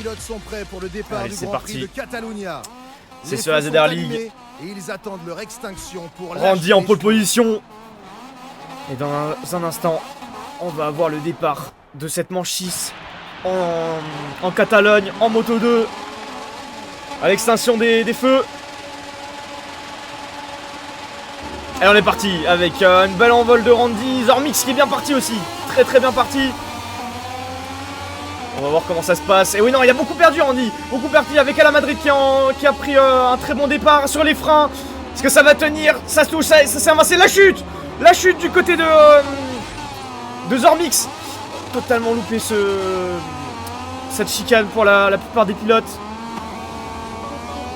pilotes sont prêts pour le départ du Grand Prix de Catalunya. C'est sur la ZR League. Et ils attendent leur extinction pour Randy en pole position. Et dans un instant, on va avoir le départ de cette manche 6 en Catalogne, en Moto 2. À l'extinction des feux. Et on est parti avec une belle envol de Randy. Zormix qui est bien parti aussi. Très très bien parti. On va voir comment ça se passe. Et oui, non, il a beaucoup perdu, Randy. Beaucoup perdu avec Ala Madrid qui a pris un très bon départ sur les freins. Est-ce que ça va tenir? Ça se touche, ça s'est inversé. La chute! La chute du côté de Zormix. Totalement loupé cette chicane pour la plupart des pilotes.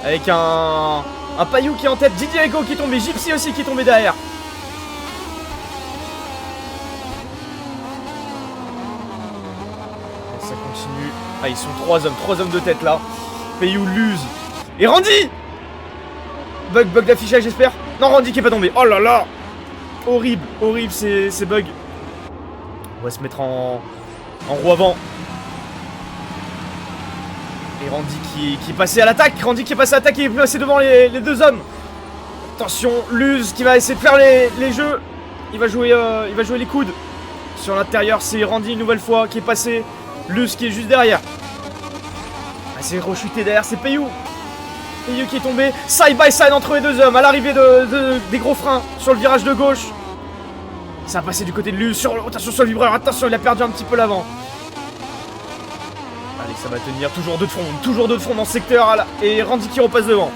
Avec un Payou qui est en tête. Didier Ego qui est tombé. Gypsy aussi qui est tombé derrière. Ça continue. Ah, ils sont 3 hommes de tête là. Payou, Luz et Randy. Bug d'affichage, j'espère. Non, Randy qui est pas tombé. Oh là là. Horrible ces bugs. On va se mettre en roue avant. Et Randy qui est passé à l'attaque. Randy qui est passé à l'attaque et est passé devant les deux hommes. Attention, Luz qui va essayer de faire les jeux. Il va jouer les coudes. Sur l'intérieur, c'est Randy une nouvelle fois qui est passé. Luz qui est juste derrière. Ah, c'est rechuté derrière, c'est Payou. Payou qui est tombé. Side by side entre les deux hommes. À l'arrivée des gros freins sur le virage de gauche. Ça a passé du côté de Luz. Attention sur le vibreur. Attention, il a perdu un petit peu l'avant. Allez, ça va tenir. Toujours deux de front dans ce secteur. Et Randy qui repasse devant.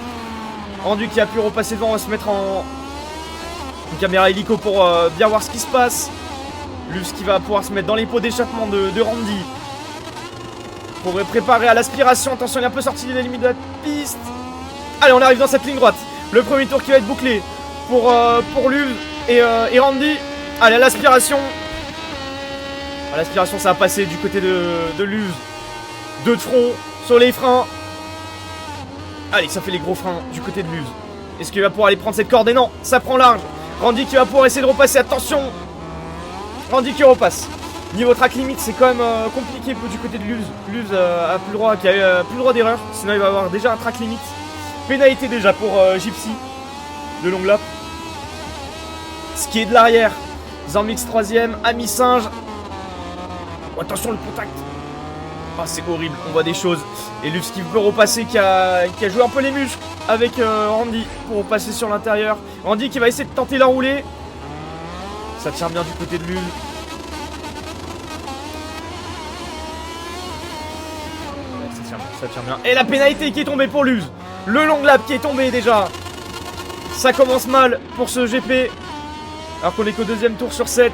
Randy qui a pu repasser devant. On va se mettre en caméra hélico pour bien voir ce qui se passe. Luz qui va pouvoir se mettre dans les pots d'échappement de Randy. Pour préparer à l'aspiration. Attention, il est un peu sorti des limites de la piste. Allez, on arrive dans cette ligne droite. Le premier tour qui va être bouclé pour Luz et Randy. Allez, à l'aspiration. À l'aspiration, ça va passer du côté de Luz. Deux de front sur les freins. Allez, ça fait les gros freins du côté de Luz. Est-ce qu'il va pouvoir aller prendre cette corde? Et non, ça prend large. Randy qui va pouvoir essayer de repasser. Attention. Randy qui repasse. Niveau track limite, c'est quand même compliqué du côté de Luz. Luz a plus le droit, plus le droit d'erreur. Sinon, il va avoir déjà un track limite. Pénalité déjà pour Gypsy. De longue lap. Ce qui est de l'arrière. Zormix 3ème. Ami Singe. Oh, attention le contact. Ah, c'est horrible. On voit des choses. Et Luz qui peut repasser, qui a joué un peu les muscles avec Randy pour repasser sur l'intérieur. Randy qui va essayer de tenter l'enrouler. Ça tient bien du côté de Luz. Ça tient bien. Et la pénalité qui est tombée pour Luz. Le long lap qui est tombé déjà. Ça commence mal pour ce GP. Alors qu'on est qu'au deuxième tour sur 7.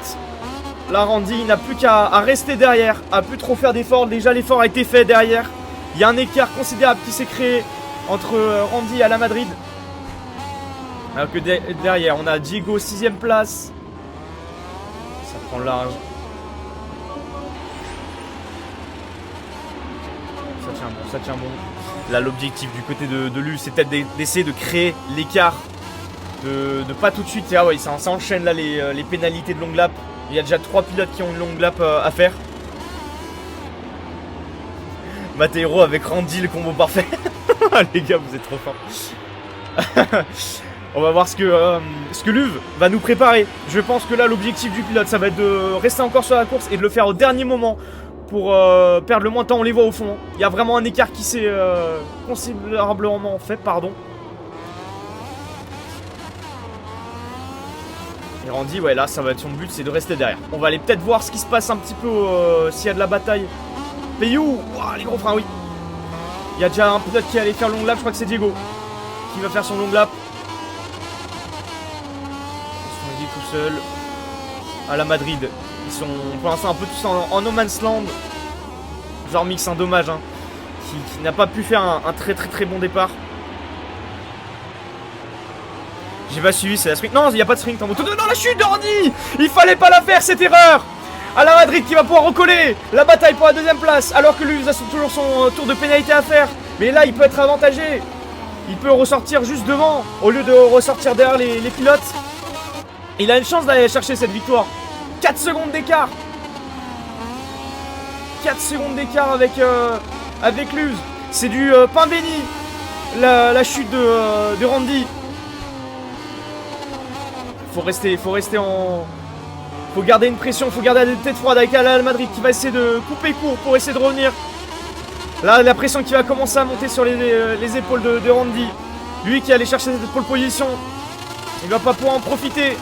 Là, Randy n'a plus qu'à rester derrière. A plus trop faire d'efforts. Déjà, l'effort a été fait derrière. Il y a un écart considérable qui s'est créé entre Randy et Ala Madrid. Alors que derrière, on a Diego 6ème place. Ça prend large. Ça tient bon. Là, l'objectif du côté de Luz, c'est peut-être d'essayer de créer l'écart. De pas tout de suite. Ah ouais, ça enchaîne là les pénalités de longue lap. Il y a déjà 3 pilotes qui ont une longue lap à faire. Mateo avec Randy, le combo parfait. Les gars, vous êtes trop forts. On va voir ce que Luz va nous préparer. Je pense que là, l'objectif du pilote, ça va être de rester encore sur la course et de le faire au dernier moment. Pour perdre le moins de temps, on les voit au fond. Il y a vraiment un écart qui s'est considérablement fait, pardon. Et Randy, ouais, là, ça va être son but, c'est de rester derrière. On va aller peut-être voir ce qui se passe un petit peu s'il y a de la bataille. Payou, les gros freins, oui. Il y a déjà un pilote qui allait faire long lap, je crois que c'est Diego qui va faire son long lap. Ils sont tout seuls. À la Madrid. Ils sont pour l'instant un peu tous en no man's land. Zormix, un dommage, hein, qui n'a pas pu faire un très bon départ. J'ai pas suivi, c'est la sprint. Non, il n'y a pas de sprint en moto. Non, la chute de Randy. Il fallait pas la faire, cette erreur. Ala Madrid qui va pouvoir recoller la bataille pour la deuxième place. Alors que Luz a toujours son tour de pénalité à faire. Mais là, il peut être avantagé. Il peut ressortir juste devant au lieu de ressortir derrière les pilotes. Il a une chance d'aller chercher cette victoire. 4 secondes d'écart. 4 secondes d'écart avec avec Luz. C'est du pain béni. La chute de Randy. Faut rester en... Faut garder une pression, faut garder la tête froide avec Al Madrid qui va essayer de couper court pour essayer de revenir. Là, la pression qui va commencer à monter sur les épaules de Randy. Lui qui allait chercher cette pole position. Il va pas pouvoir en profiter.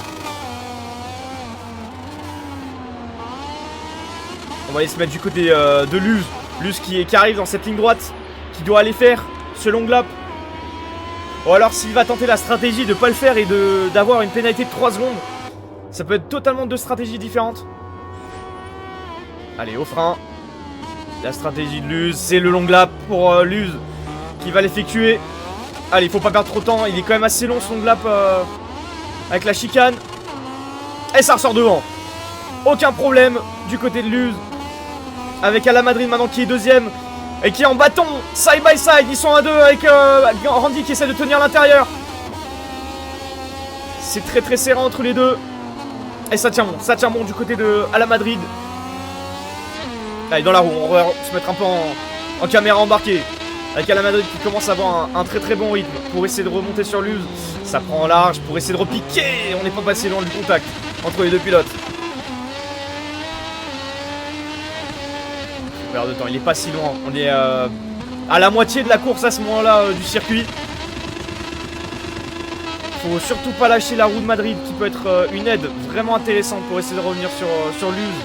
On va aller se mettre du côté de Luz. Luz qui arrive dans cette ligne droite. Qui doit aller faire ce long lap. Ou alors s'il va tenter la stratégie de pas le faire et d'avoir une pénalité de 3 secondes. Ça peut être totalement deux stratégies différentes. Allez, au frein. La stratégie de Luz, c'est le long lap pour Luz qui va l'effectuer. Allez, il faut pas perdre trop de temps. Il est quand même assez long son long lap avec la chicane. Et ça ressort devant. Aucun problème du côté de Luz. Avec Al Madrid maintenant qui est deuxième. Et qui est en bâton, side by side. Ils sont à deux avec Randy qui essaie de tenir l'intérieur. C'est très très serré entre les deux. Et ça tient bon du côté de Al Madrid. Allez, dans la roue, on va se mettre un peu en caméra embarquée. Avec Al Madrid qui commence à avoir un très très bon rythme pour essayer de remonter sur Luz. Ça prend en large pour essayer de repiquer. On n'est pas passé loin du contact entre les deux pilotes. Perdre de temps, il est pas si loin. On est à la moitié de la course à ce moment-là du circuit. Faut surtout pas lâcher la roue de Madrid qui peut être une aide vraiment intéressante pour essayer de revenir sur Luz.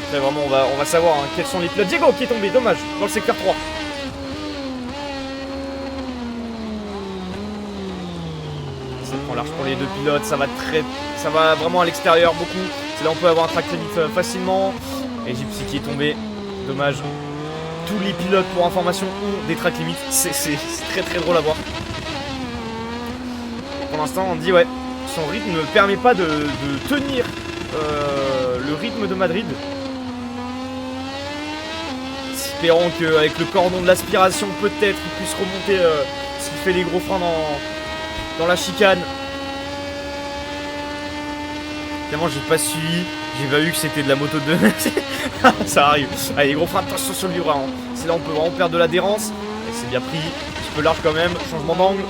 Après vraiment on va savoir quels sont les pilotes. Diego qui est tombé, dommage, dans le secteur 3. Ça prend large pour les deux pilotes, ça va vraiment à l'extérieur beaucoup. C'est là on peut avoir un track limit facilement. Et Gypsy qui est tombé, dommage. Tous les pilotes pour information ont des track limits, c'est très très drôle à voir. Pour l'instant on dit ouais, son rythme ne permet pas de tenir le rythme de Madrid. Espérons qu'avec le cordon de l'aspiration peut-être il puisse remonter s'il fait les gros freins dans la chicane. Évidemment j'ai pas suivi, j'ai pas vu que c'était de la moto 2. Ça arrive. Allez les gros freins, attention sur le livret. C'est là on peut vraiment perdre de l'adhérence. C'est bien pris, un petit peu large quand même, changement d'angle.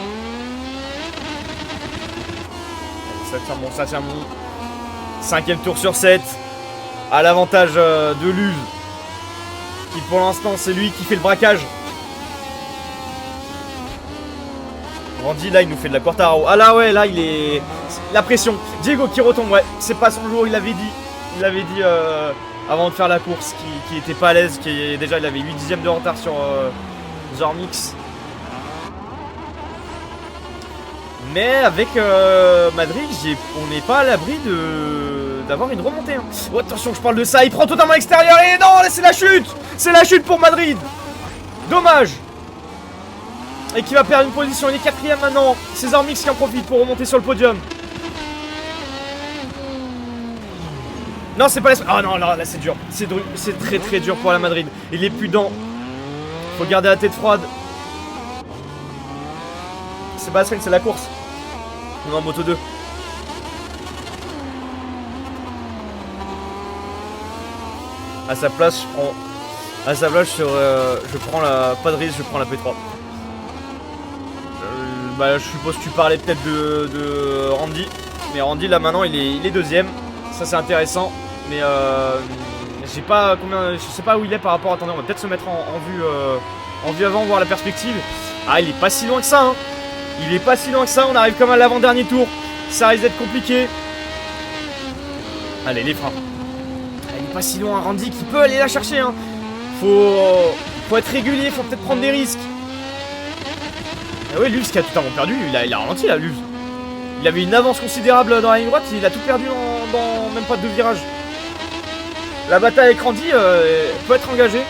Ça tient bon. 5ème tour sur 7. À l'avantage de Luz. Qui pour l'instant c'est lui qui fait le braquage. Randy là il nous fait de la Quartaro. Ah là ouais là il est... La pression. Diego qui retombe, ouais. C'est pas son jour, il l'avait dit. Il l'avait dit avant de faire la course qui était pas à l'aise. Déjà il avait 8 dixièmes de retard sur Zormix. Mais avec Madrid, on n'est pas à l'abri d'avoir une remontée. Oh, attention, je parle de ça, il prend totalement à l'extérieur et non, c'est la chute. C'est la chute pour Madrid. Dommage. Et qui va perdre une position, il est 4ème maintenant. C'est Zormix qui en profite pour remonter sur le podium. Non, c'est pas la... Ah non, là c'est dur. C'est très très dur pour la Madrid. Il est plus dans. Faut garder la tête froide. C'est pas la scène, c'est la course. On est en moto 2. À sa place, je prends. À sa place, je prends la. Pas de risque, je prends la P3. Bah, je suppose que tu parlais peut-être de Randy. Mais Randy, là maintenant, il est deuxième. Ça, c'est intéressant. Mais j'ai pas combien. Je sais pas où il est par rapport. Attendez, on va peut-être se mettre en vue avant, voir la perspective. Ah, il est pas si loin que ça, hein. Il est pas si loin que ça, on arrive comme à l'avant-dernier tour. Ça risque d'être compliqué. Allez, les freins. Il est pas si loin, Randy qui peut aller la chercher, hein. Faut être régulier, faut peut-être prendre des risques. Ah oui, Luz qui a totalement perdu, il a ralenti là, Luz. Il avait une avance considérable dans la ligne droite, il a tout perdu dans même pas 2 virages. La bataille avec Randy peut être engagée.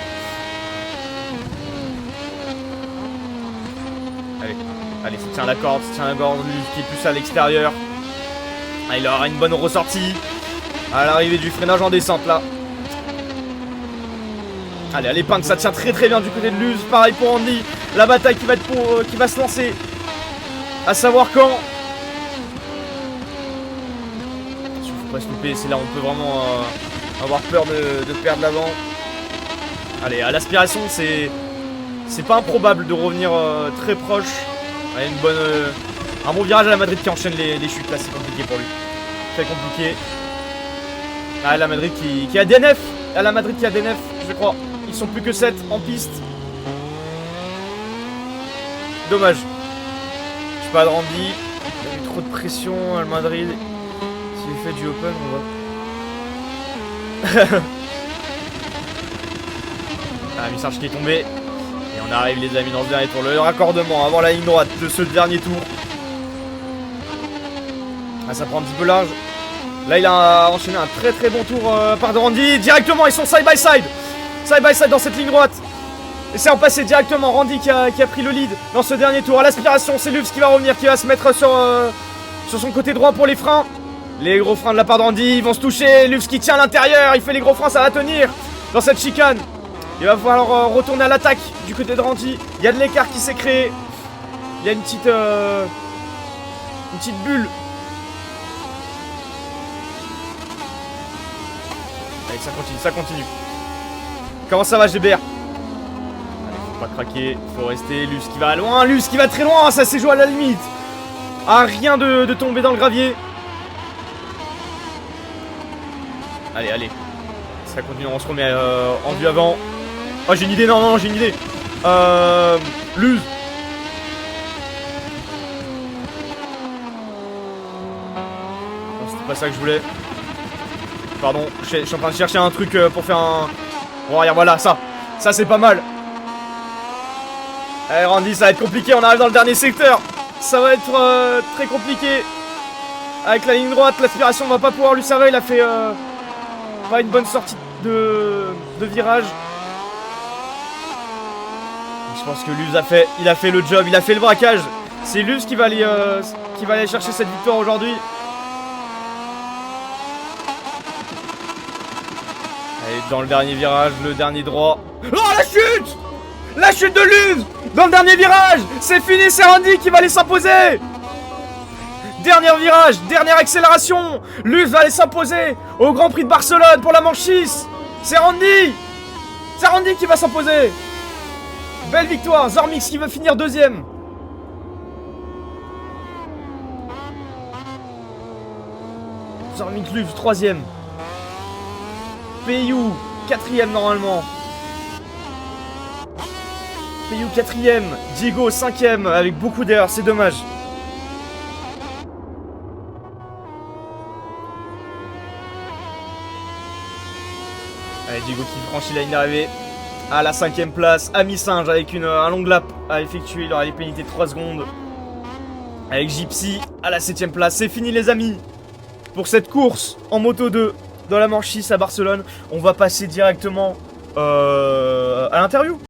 Allez, ça tient la corde, Luz qui est plus à l'extérieur. Ah, il aura une bonne ressortie à l'arrivée du freinage en descente là. Allez, à l'épingle, ça tient très très bien du côté de Luz. Pareil pour Randy. La bataille qui va se lancer. À savoir quand. Faut pas se louper, c'est là où on peut vraiment avoir peur de perdre l'avant. Allez, à l'aspiration, c'est pas improbable de revenir très proche. Allez, un bon virage à la Madrid qui enchaîne les chutes là, c'est compliqué pour lui. Très compliqué. Ah, la Madrid qui a DNF. À la Madrid qui a DNF, je crois. Ils sont plus que 7 en piste. Dommage. Je sais pas de Randy. Il y a eu trop de pression à la Madrid. S'il fait du open, on va. Ah, Missarge qui est tombé. Et on arrive les amis dans ce dernier tour. Le raccordement avant la ligne droite de ce dernier tour. Ah, ça prend un petit peu large. Là il a enchaîné un très bon tour par de Randy. Directement ils sont side by side. Side by side dans cette ligne droite. Et c'est en passé directement Randy qui a pris le lead dans ce dernier tour. À l'aspiration c'est Lufs qui va revenir, qui va se mettre sur son côté droit pour les freins. Les gros freins de la part de Randy, ils vont se toucher. Lufs qui tient à l'intérieur, il fait les gros freins, ça va tenir dans cette chicane. Il va falloir retourner à l'attaque du côté de Randy. Il y a de l'écart qui s'est créé. Il y a une petite bulle. Allez, ça continue. Comment ça va GBR? Allez, faut pas craquer, faut rester. Lus qui va loin, Lus qui va très loin, ça s'est joué à la limite. Ah, rien de tomber dans le gravier. Allez. Ça continue, on se remet en vue avant. Oh, j'ai une idée, non, j'ai une idée. Luz. Non, c'était pas ça que je voulais. Pardon, je suis en train de chercher un truc pour faire un... Bon, regarde, voilà, ça c'est pas mal. Allez Randy, ça va être compliqué, on arrive dans le dernier secteur. Ça va être très compliqué. Avec la ligne droite, l'aspiration va pas pouvoir lui servir. Il a fait pas une bonne sortie de virage. Je pense que Luz il a fait le job, il a fait le braquage. C'est Luz qui va aller chercher cette victoire aujourd'hui. Allez, dans le dernier virage, le dernier droit. Oh, la chute! La chute de Luz dans le dernier virage. C'est fini, c'est Randy qui va aller s'imposer. Dernier virage, dernière accélération. Luz va aller s'imposer au Grand Prix de Barcelone pour la manche 6. C'est Randy. C'est Randy qui va s'imposer. Belle victoire, Zormix qui veut finir deuxième. Zormix Luz troisième. Payou quatrième normalement. Payou quatrième. Diego cinquième avec beaucoup d'erreurs, c'est dommage. Allez, Diego qui franchit la ligne d'arrivée. À la 5ème place, Ami Singe avec un long lap à effectuer, il aura les pénalités de 3 secondes. Avec Gypsy à la 7ème place, c'est fini les amis pour cette course en moto 2 dans la manche 6 à Barcelone. On va passer directement à l'interview.